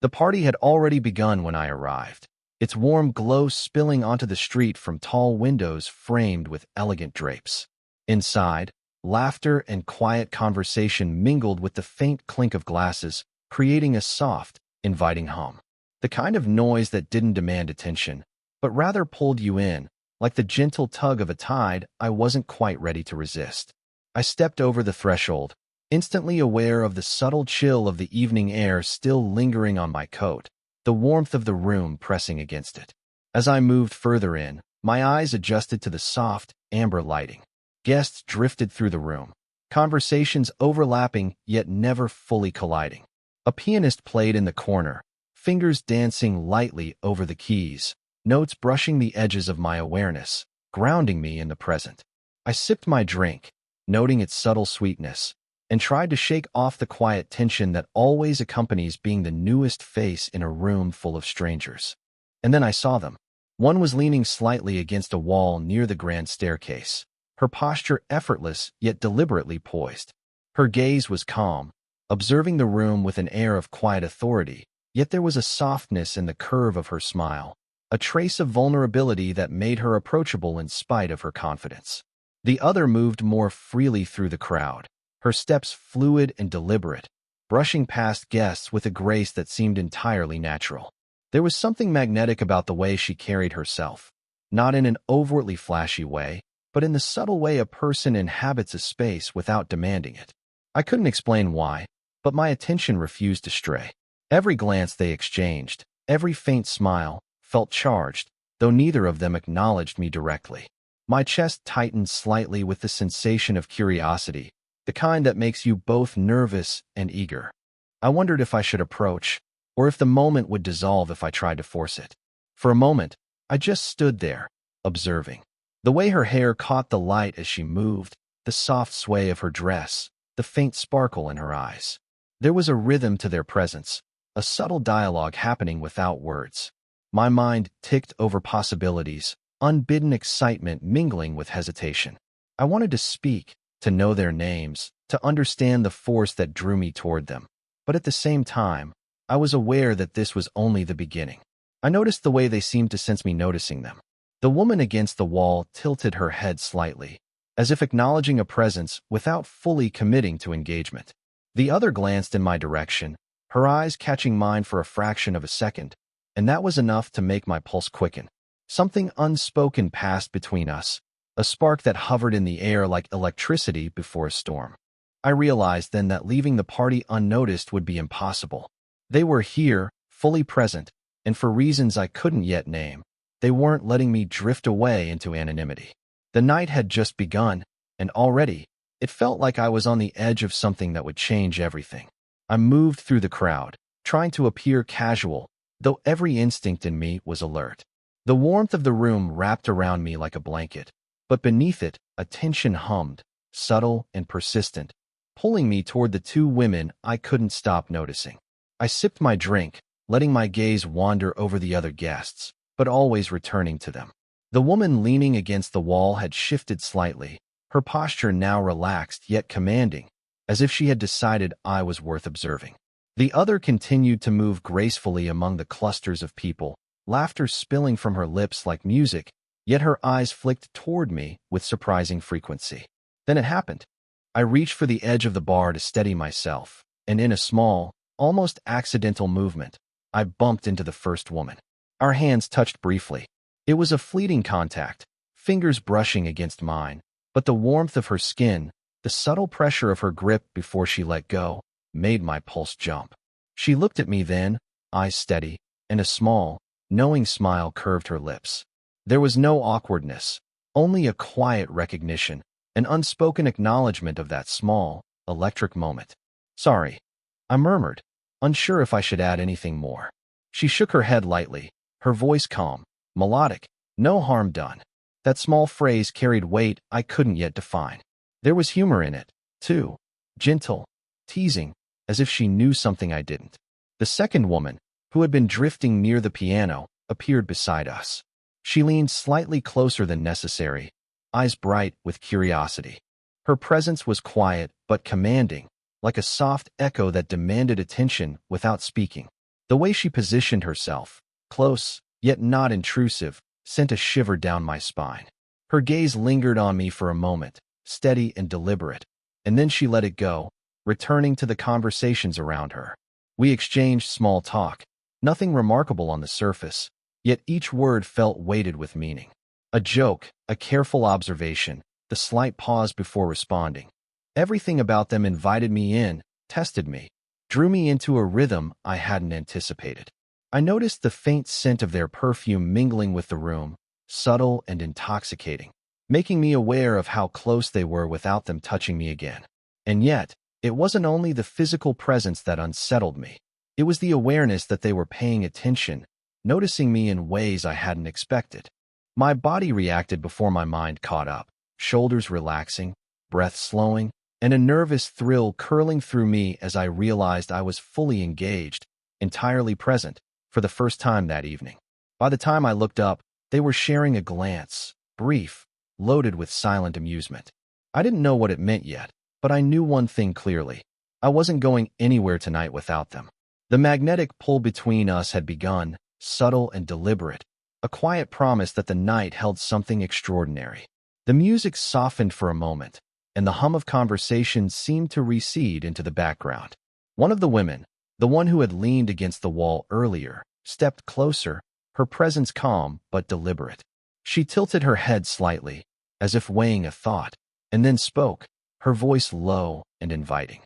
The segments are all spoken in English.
The party had already begun when I arrived, its warm glow spilling onto the street from tall windows framed with elegant drapes. Inside, laughter and quiet conversation mingled with the faint clink of glasses, creating a soft, inviting hum. The kind of noise that didn't demand attention, but rather pulled you in, like the gentle tug of a tide I wasn't quite ready to resist. I stepped over the threshold, instantly aware of the subtle chill of the evening air still lingering on my coat, the warmth of the room pressing against it. As I moved further in, my eyes adjusted to the soft, amber lighting. Guests drifted through the room, conversations overlapping yet never fully colliding. A pianist played in the corner, fingers dancing lightly over the keys, notes brushing the edges of my awareness, grounding me in the present. I sipped my drink, noting its subtle sweetness, and tried to shake off the quiet tension that always accompanies being the newest face in a room full of strangers. And then I saw them. One was leaning slightly against a wall near the grand staircase, her posture effortless yet deliberately poised. Her gaze was calm, observing the room with an air of quiet authority, yet there was a softness in the curve of her smile, a trace of vulnerability that made her approachable in spite of her confidence. The other moved more freely through the crowd, her steps fluid and deliberate, brushing past guests with a grace that seemed entirely natural. There was something magnetic about the way she carried herself, not in an overtly flashy way, but in the subtle way a person inhabits a space without demanding it. I couldn't explain why, but my attention refused to stray. Every glance they exchanged, every faint smile, felt charged, though neither of them acknowledged me directly. My chest tightened slightly with the sensation of curiosity, the kind that makes you both nervous and eager. I wondered if I should approach, or if the moment would dissolve if I tried to force it. For a moment, I just stood there, observing. The way her hair caught the light as she moved, the soft sway of her dress, the faint sparkle in her eyes. There was a rhythm to their presence, a subtle dialogue happening without words. My mind ticked over possibilities, unbidden excitement mingling with hesitation. I wanted to speak, to know their names, to understand the force that drew me toward them. But at the same time, I was aware that this was only the beginning. I noticed the way they seemed to sense me noticing them. The woman against the wall tilted her head slightly, as if acknowledging a presence without fully committing to engagement. The other glanced in my direction, her eyes catching mine for a fraction of a second, and that was enough to make my pulse quicken. Something unspoken passed between us, a spark that hovered in the air like electricity before a storm. I realized then that leaving the party unnoticed would be impossible. They were here, fully present, and for reasons I couldn't yet name, they weren't letting me drift away into anonymity. The night had just begun, and already, it felt like I was on the edge of something that would change everything. I moved through the crowd, trying to appear casual, though every instinct in me was alert. The warmth of the room wrapped around me like a blanket, but beneath it, a tension hummed, subtle and persistent, pulling me toward the two women I couldn't stop noticing. I sipped my drink, letting my gaze wander over the other guests, but always returning to them. The woman leaning against the wall had shifted slightly, her posture now relaxed yet commanding, as if she had decided I was worth observing. The other continued to move gracefully among the clusters of people, laughter spilling from her lips like music, yet her eyes flicked toward me with surprising frequency. Then it happened. I reached for the edge of the bar to steady myself, and in a small, almost accidental movement, I bumped into the first woman. Our hands touched briefly. It was a fleeting contact, fingers brushing against mine, but the warmth of her skin, the subtle pressure of her grip before she let go, made my pulse jump. She looked at me then, eyes steady, and a small, knowing smile curved her lips. There was no awkwardness, only a quiet recognition, an unspoken acknowledgement of that small, electric moment. "Sorry," I murmured, unsure if I should add anything more. She shook her head lightly, her voice calm, melodic, no harm done. That small phrase carried weight I couldn't yet define. There was humor in it, too, gentle, teasing, as if she knew something I didn't. The second woman, who had been drifting near the piano, appeared beside us. She leaned slightly closer than necessary, eyes bright with curiosity. Her presence was quiet but commanding, like a soft echo that demanded attention without speaking. The way she positioned herself, close, yet not intrusive, sent a shiver down my spine. Her gaze lingered on me for a moment, steady and deliberate, and then she let it go, returning to the conversations around her. We exchanged small talk, nothing remarkable on the surface, yet each word felt weighted with meaning. A joke, a careful observation, the slight pause before responding. Everything about them invited me in, tested me, drew me into a rhythm I hadn't anticipated. I noticed the faint scent of their perfume mingling with the room, subtle and intoxicating, making me aware of how close they were without them touching me again. And yet, it wasn't only the physical presence that unsettled me. It was the awareness that they were paying attention, noticing me in ways I hadn't expected. My body reacted before my mind caught up, shoulders relaxing, breath slowing, and a nervous thrill curling through me as I realized I was fully engaged, entirely present, for the first time that evening. By the time I looked up, they were sharing a glance, brief, loaded with silent amusement. I didn't know what it meant yet, but I knew one thing clearly. I wasn't going anywhere tonight without them. The magnetic pull between us had begun, subtle and deliberate, a quiet promise that the night held something extraordinary. The music softened for a moment, and the hum of conversation seemed to recede into the background. One of the women, the one who had leaned against the wall earlier, stepped closer, her presence calm but deliberate. She tilted her head slightly, as if weighing a thought, and then spoke, her voice low and inviting.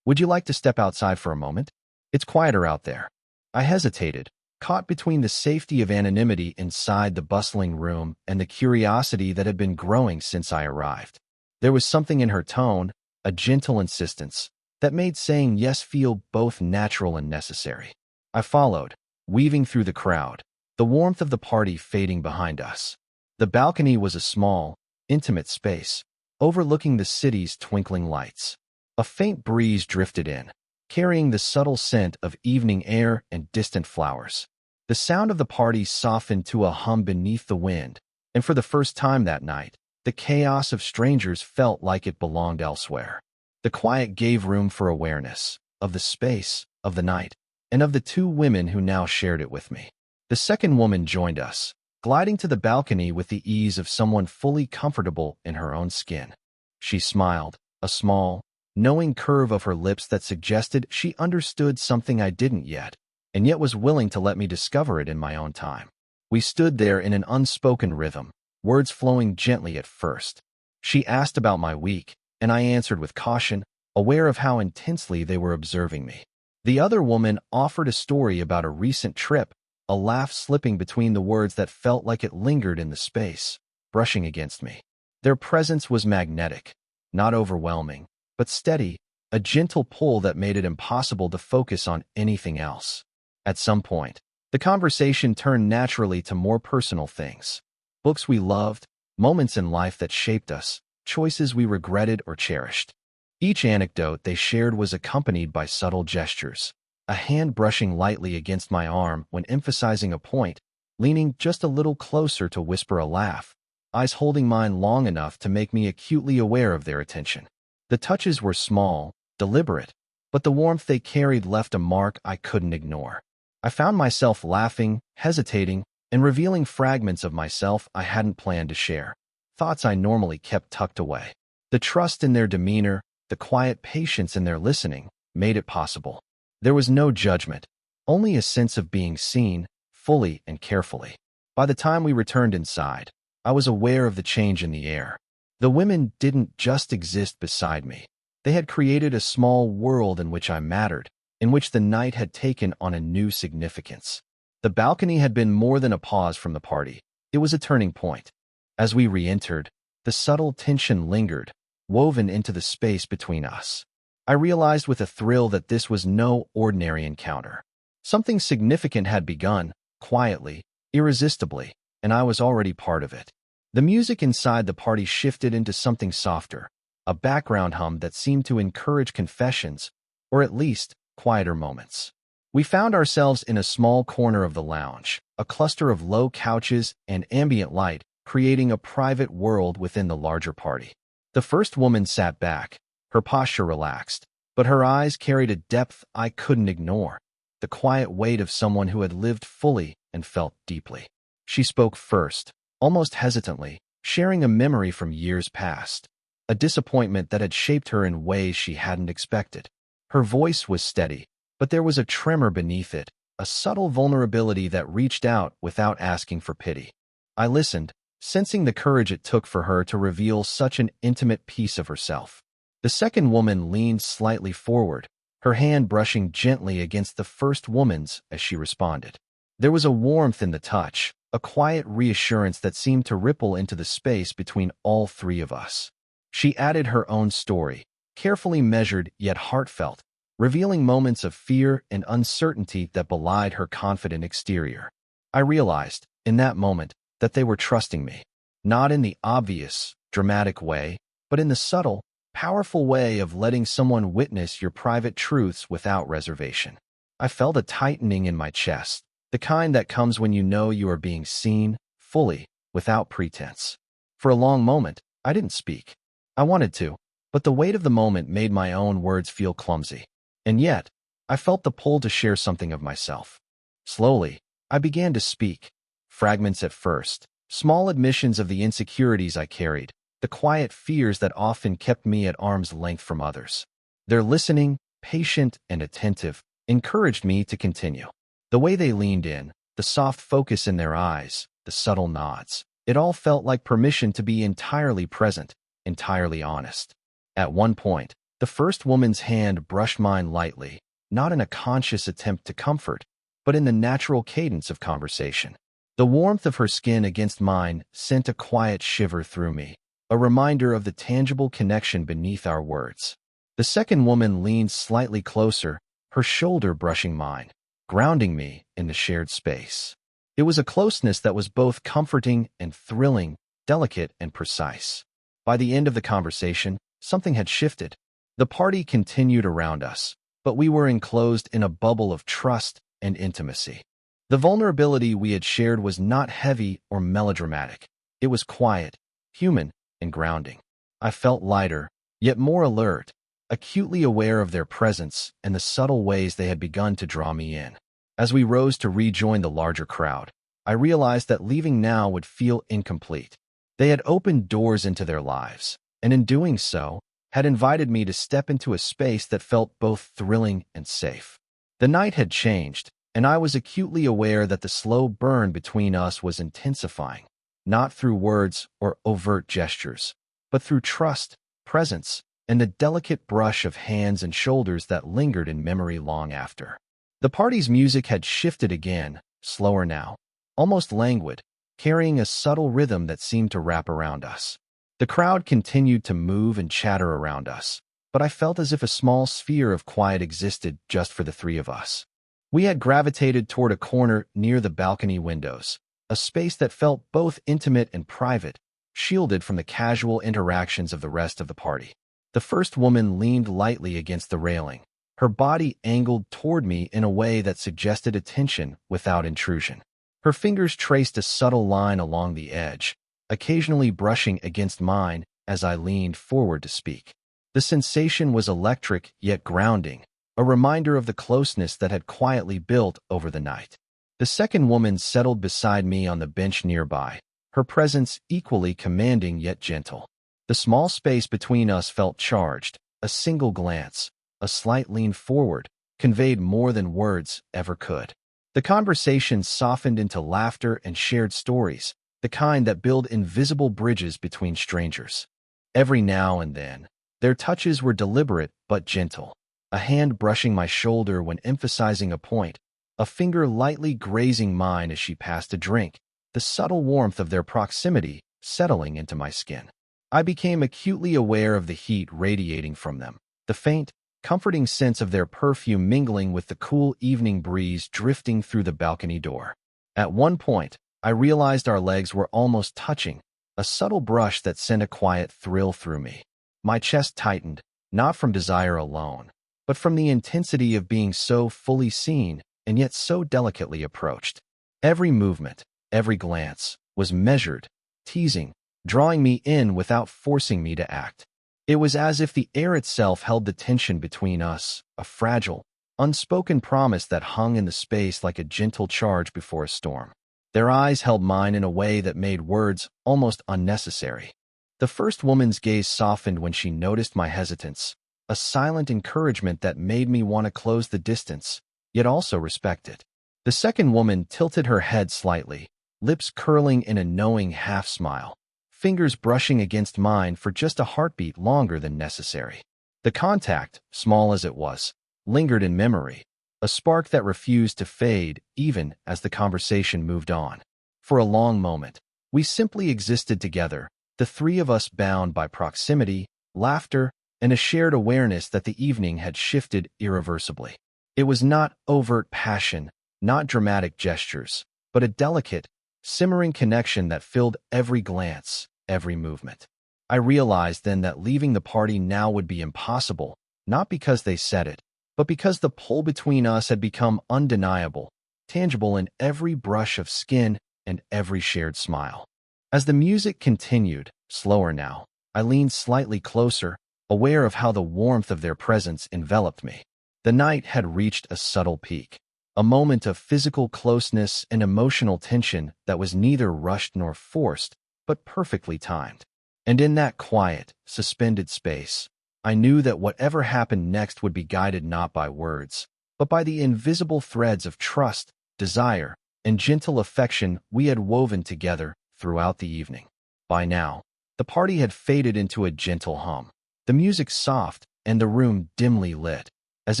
"Would you like to step outside for a moment? It's quieter out there." I hesitated, caught between the safety of anonymity inside the bustling room and the curiosity that had been growing since I arrived. There was something in her tone, a gentle insistence, that made saying yes feel both natural and necessary. I followed, weaving through the crowd, the warmth of the party fading behind us. The balcony was a small, intimate space, overlooking the city's twinkling lights. A faint breeze drifted in, carrying the subtle scent of evening air and distant flowers. The sound of the party softened to a hum beneath the wind, and for the first time that night, the chaos of strangers felt like it belonged elsewhere. The quiet gave room for awareness, of the space, of the night, and of the two women who now shared it with me. The second woman joined us, gliding to the balcony with the ease of someone fully comfortable in her own skin. She smiled, a small, knowing curve of her lips that suggested she understood something I didn't yet, and yet was willing to let me discover it in my own time. We stood there in an unspoken rhythm, words flowing gently at first. She asked about my week, and I answered with caution, aware of how intensely they were observing me. The other woman offered a story about a recent trip, a laugh slipping between the words that felt like it lingered in the space, brushing against me. Their presence was magnetic, not overwhelming, but steady, a gentle pull that made it impossible to focus on anything else. At some point, the conversation turned naturally to more personal things. Books we loved, moments in life that shaped us, choices we regretted or cherished. Each anecdote they shared was accompanied by subtle gestures, a hand brushing lightly against my arm when emphasizing a point, leaning just a little closer to whisper a laugh, eyes holding mine long enough to make me acutely aware of their attention. The touches were small, deliberate, but the warmth they carried left a mark I couldn't ignore. I found myself laughing, hesitating, and revealing fragments of myself I hadn't planned to share, thoughts I normally kept tucked away. The trust in their demeanor, the quiet patience in their listening, made it possible. There was no judgment, only a sense of being seen, fully and carefully. By the time we returned inside, I was aware of the change in the air. The women didn't just exist beside me. They had created a small world in which I mattered, in which the night had taken on a new significance. The balcony had been more than a pause from the party. It was a turning point. As we re-entered, the subtle tension lingered, woven into the space between us. I realized with a thrill that this was no ordinary encounter. Something significant had begun, quietly, irresistibly, and I was already part of it. The music inside the party shifted into something softer, a background hum that seemed to encourage confessions, or at least, quieter moments. We found ourselves in a small corner of the lounge, a cluster of low couches and ambient light, creating a private world within the larger party. The first woman sat back, her posture relaxed, but her eyes carried a depth I couldn't ignore. the quiet weight of someone who had lived fully and felt deeply. She spoke first, almost hesitantly, sharing a memory from years past, a disappointment that had shaped her in ways she hadn't expected. Her voice was steady, but there was a tremor beneath it, a subtle vulnerability that reached out without asking for pity. I listened, sensing the courage it took for her to reveal such an intimate piece of herself. The second woman leaned slightly forward, her hand brushing gently against the first woman's as she responded. There was a warmth in the touch, a quiet reassurance that seemed to ripple into the space between all three of us. She added her own story, carefully measured yet heartfelt, revealing moments of fear and uncertainty that belied her confident exterior. I realized, in that moment, that they were trusting me, not in the obvious, dramatic way, but in the subtle, powerful way of letting someone witness your private truths without reservation. I felt a tightening in my chest, the kind that comes when you know you are being seen, fully, without pretense. For a long moment, I didn't speak. I wanted to, but the weight of the moment made my own words feel clumsy. And yet, I felt the pull to share something of myself. Slowly, I began to speak. Fragments at first, small admissions of the insecurities I carried, the quiet fears that often kept me at arm's length from others. Their listening, patient and attentive, encouraged me to continue. The way they leaned in, the soft focus in their eyes, the subtle nods, it all felt like permission to be entirely present, entirely honest. At one point, the first woman's hand brushed mine lightly, not in a conscious attempt to comfort, but in the natural cadence of conversation. The warmth of her skin against mine sent a quiet shiver through me, a reminder of the tangible connection beneath our words. The second woman leaned slightly closer, her shoulder brushing mine, grounding me in the shared space. It was a closeness that was both comforting and thrilling, delicate and precise. By the end of the conversation, something had shifted. The party continued around us, but we were enclosed in a bubble of trust and intimacy. The vulnerability we had shared was not heavy or melodramatic. It was quiet, human, and grounding. I felt lighter, yet more alert, acutely aware of their presence and the subtle ways they had begun to draw me in. As we rose to rejoin the larger crowd, I realized that leaving now would feel incomplete. They had opened doors into their lives, and in doing so, had invited me to step into a space that felt both thrilling and safe. The night had changed, and I was acutely aware that the slow burn between us was intensifying, not through words or overt gestures, but through trust, presence, and the delicate brush of hands and shoulders that lingered in memory long after. The party's music had shifted again, slower now, almost languid, carrying a subtle rhythm that seemed to wrap around us. The crowd continued to move and chatter around us, but I felt as if a small sphere of quiet existed just for the three of us. We had gravitated toward a corner near the balcony windows, a space that felt both intimate and private, shielded from the casual interactions of the rest of the party. The first woman leaned lightly against the railing, her body angled toward me in a way that suggested attention without intrusion. Her fingers traced a subtle line along the edge, occasionally brushing against mine as I leaned forward to speak. The sensation was electric yet grounding, a reminder of the closeness that had quietly built over the night. The second woman settled beside me on the bench nearby, her presence equally commanding yet gentle. The small space between us felt charged. A single glance, a slight lean forward, conveyed more than words ever could. The conversation softened into laughter and shared stories, the kind that build invisible bridges between strangers. Every now and then, their touches were deliberate but gentle, a hand brushing my shoulder when emphasizing a point, a finger lightly grazing mine as she passed a drink, the subtle warmth of their proximity settling into my skin. I became acutely aware of the heat radiating from them, the faint, comforting sense of their perfume mingling with the cool evening breeze drifting through the balcony door. At one point, I realized our legs were almost touching, a subtle brush that sent a quiet thrill through me. My chest tightened, not from desire alone, but from the intensity of being so fully seen and yet so delicately approached. Every movement, every glance, was measured, teasing, drawing me in without forcing me to act. It was as if the air itself held the tension between us, a fragile, unspoken promise that hung in the space like a gentle charge before a storm. Their eyes held mine in a way that made words almost unnecessary. The first woman's gaze softened when she noticed my hesitance, a silent encouragement that made me want to close the distance, yet also respect it. The second woman tilted her head slightly, lips curling in a knowing half-smile, fingers brushing against mine for just a heartbeat longer than necessary. The contact, small as it was, lingered in memory, a spark that refused to fade even as the conversation moved on. For a long moment, we simply existed together, the three of us bound by proximity, laughter, and a shared awareness that the evening had shifted irreversibly. It was not overt passion, not dramatic gestures, but a delicate, simmering connection that filled every glance, every movement. I realized then that leaving the party now would be impossible, not because they said it, but because the pull between us had become undeniable, tangible in every brush of skin and every shared smile. As the music continued, slower now, I leaned slightly closer, aware of how the warmth of their presence enveloped me. The night had reached a subtle peak, a moment of physical closeness and emotional tension that was neither rushed nor forced, but perfectly timed. And in that quiet, suspended space, I knew that whatever happened next would be guided not by words, but by the invisible threads of trust, desire, and gentle affection we had woven together throughout the evening. By now, the party had faded into a gentle hum, the music soft and the room dimly lit, as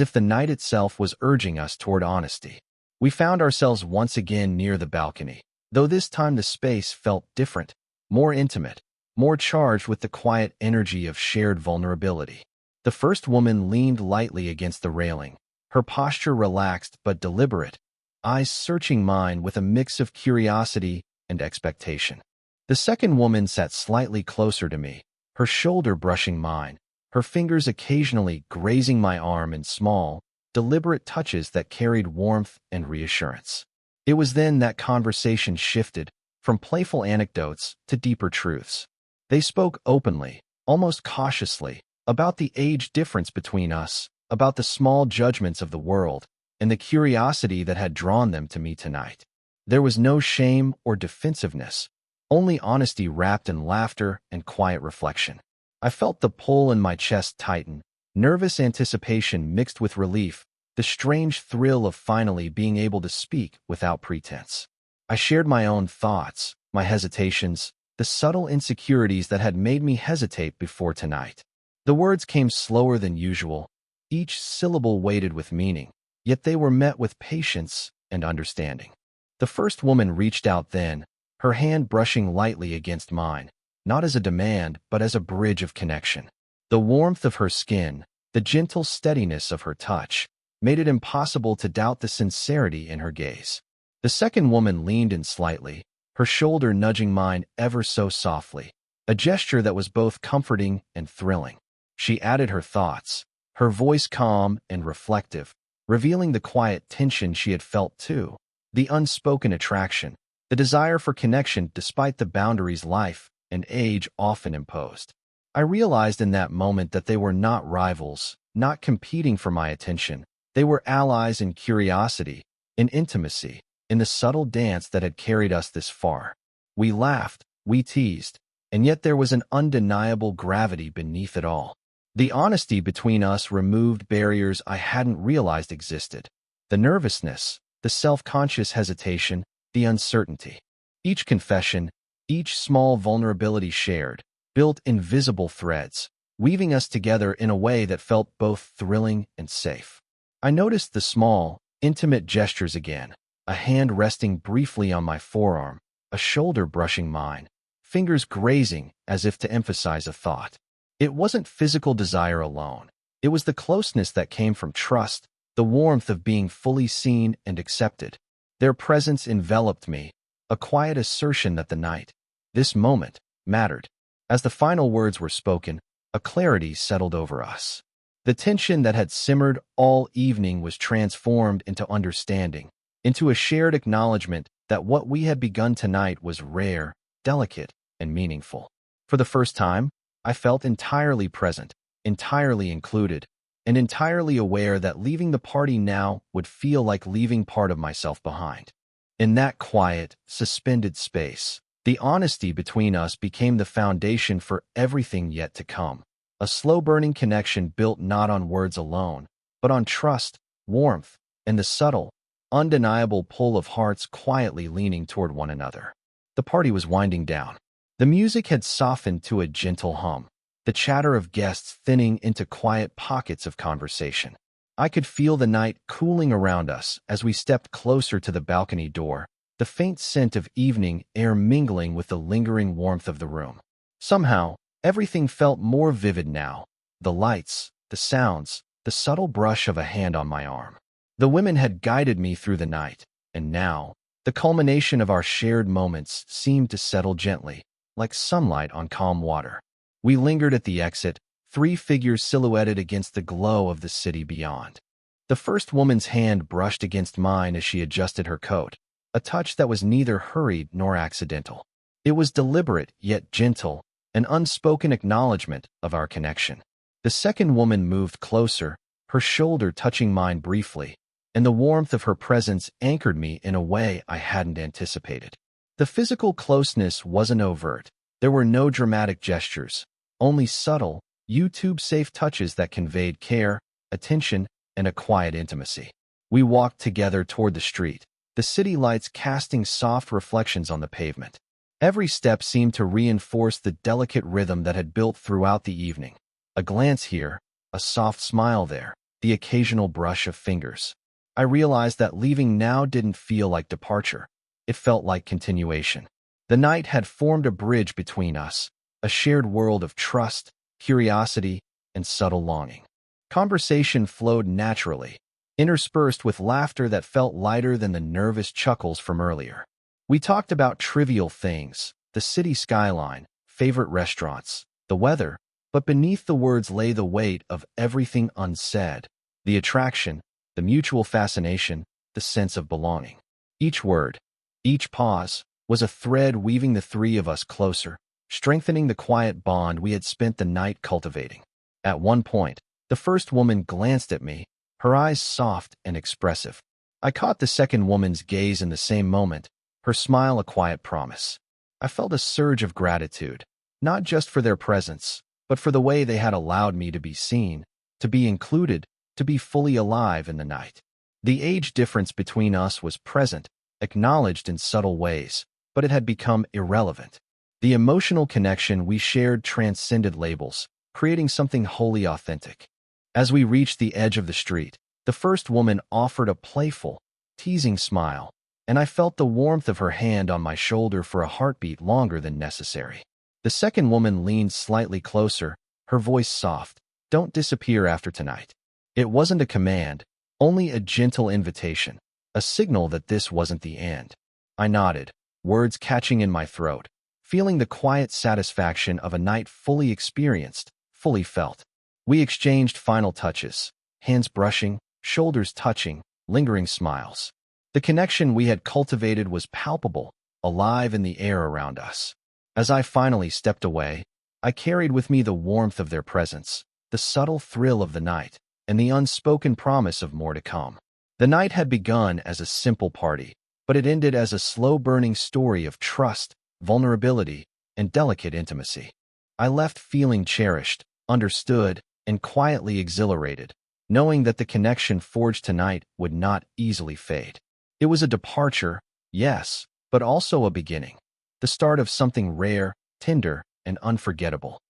if the night itself was urging us toward honesty. We found ourselves once again near the balcony, though this time the space felt different, more intimate, more charged with the quiet energy of shared vulnerability. The first woman leaned lightly against the railing, her posture relaxed but deliberate, eyes searching mine with a mix of curiosity and expectation. The second woman sat slightly closer to me, her shoulder brushing mine, her fingers occasionally grazing my arm in small, deliberate touches that carried warmth and reassurance. It was then that conversation shifted from playful anecdotes to deeper truths. They spoke openly, almost cautiously, about the age difference between us, about the small judgments of the world, and the curiosity that had drawn them to me tonight. There was no shame or defensiveness, only honesty wrapped in laughter and quiet reflection. I felt the pull in my chest tighten, nervous anticipation mixed with relief, the strange thrill of finally being able to speak without pretense. I shared my own thoughts, my hesitations, the subtle insecurities that had made me hesitate before tonight. The words came slower than usual, each syllable weighted with meaning, yet they were met with patience and understanding. The first woman reached out then, her hand brushing lightly against mine, not as a demand but as a bridge of connection. The warmth of her skin, the gentle steadiness of her touch, made it impossible to doubt the sincerity in her gaze. The second woman leaned in slightly, her shoulder nudging mine ever so softly, a gesture that was both comforting and thrilling. She added her thoughts, her voice calm and reflective, revealing the quiet tension she had felt too, the unspoken attraction, the desire for connection despite the boundaries life and age often imposed. I realized in that moment that they were not rivals, not competing for my attention. They were allies in curiosity, in intimacy, in the subtle dance that had carried us this far. We laughed, we teased, and yet there was an undeniable gravity beneath it all. The honesty between us removed barriers I hadn't realized existed. The nervousness, the self-conscious hesitation, the uncertainty. Each confession, each small vulnerability shared, built invisible threads, weaving us together in a way that felt both thrilling and safe. I noticed the small, intimate gestures again, a hand resting briefly on my forearm, a shoulder brushing mine, fingers grazing as if to emphasize a thought. It wasn't physical desire alone. It was the closeness that came from trust, the warmth of being fully seen and accepted. Their presence enveloped me, a quiet assertion that the night, this moment, mattered. As the final words were spoken, a clarity settled over us. The tension that had simmered all evening was transformed into understanding, into a shared acknowledgement that what we had begun tonight was rare, delicate, and meaningful. For the first time, I felt entirely present, entirely included, and entirely aware that leaving the party now would feel like leaving part of myself behind. In that quiet, suspended space, the honesty between us became the foundation for everything yet to come. A slow-burning connection built not on words alone, but on trust, warmth, and the subtle, undeniable pull of hearts quietly leaning toward one another. The party was winding down. The music had softened to a gentle hum, the chatter of guests thinning into quiet pockets of conversation. I could feel the night cooling around us as we stepped closer to the balcony door, the faint scent of evening air mingling with the lingering warmth of the room. Somehow, everything felt more vivid now. The lights, the sounds, the subtle brush of a hand on my arm. The women had guided me through the night, and now, the culmination of our shared moments seemed to settle gently, like sunlight on calm water. We lingered at the exit, three figures silhouetted against the glow of the city beyond. The first woman's hand brushed against mine as she adjusted her coat, a touch that was neither hurried nor accidental. It was deliberate yet gentle, an unspoken acknowledgement of our connection. The second woman moved closer, her shoulder touching mine briefly, and the warmth of her presence anchored me in a way I hadn't anticipated. The physical closeness wasn't overt. There were no dramatic gestures, only subtle, YouTube-safe touches that conveyed care, attention, and a quiet intimacy. We walked together toward the street, the city lights casting soft reflections on the pavement. Every step seemed to reinforce the delicate rhythm that had built throughout the evening. A glance here, a soft smile there, the occasional brush of fingers. I realized that leaving now didn't feel like departure. It felt like continuation. The night had formed a bridge between us, a shared world of trust, curiosity, and subtle longing. Conversation flowed naturally, interspersed with laughter that felt lighter than the nervous chuckles from earlier. We talked about trivial things, the city skyline, favorite restaurants, the weather, but beneath the words lay the weight of everything unsaid, the attraction, the mutual fascination, the sense of belonging. Each word, each pause, was a thread weaving the three of us closer, strengthening the quiet bond we had spent the night cultivating. At one point, the first woman glanced at me, her eyes soft and expressive. I caught the second woman's gaze in the same moment, her smile a quiet promise. I felt a surge of gratitude, not just for their presence, but for the way they had allowed me to be seen, to be included, to be fully alive in the night. The age difference between us was present, acknowledged in subtle ways, but it had become irrelevant. The emotional connection we shared transcended labels, creating something wholly authentic. As we reached the edge of the street, the first woman offered a playful, teasing smile, and I felt the warmth of her hand on my shoulder for a heartbeat longer than necessary. The second woman leaned slightly closer, her voice soft. "Don't disappear after tonight." It wasn't a command, only a gentle invitation, a signal that this wasn't the end. I nodded, words catching in my throat, feeling the quiet satisfaction of a night fully experienced, fully felt. We exchanged final touches, hands brushing, shoulders touching, lingering smiles. The connection we had cultivated was palpable, alive in the air around us. As I finally stepped away, I carried with me the warmth of their presence, the subtle thrill of the night, and the unspoken promise of more to come. The night had begun as a simple party, but it ended as a slow-burning story of trust, vulnerability, and delicate intimacy. I left feeling cherished, understood, and quietly exhilarated, knowing that the connection forged tonight would not easily fade. It was a departure, yes, but also a beginning, the start of something rare, tender, and unforgettable.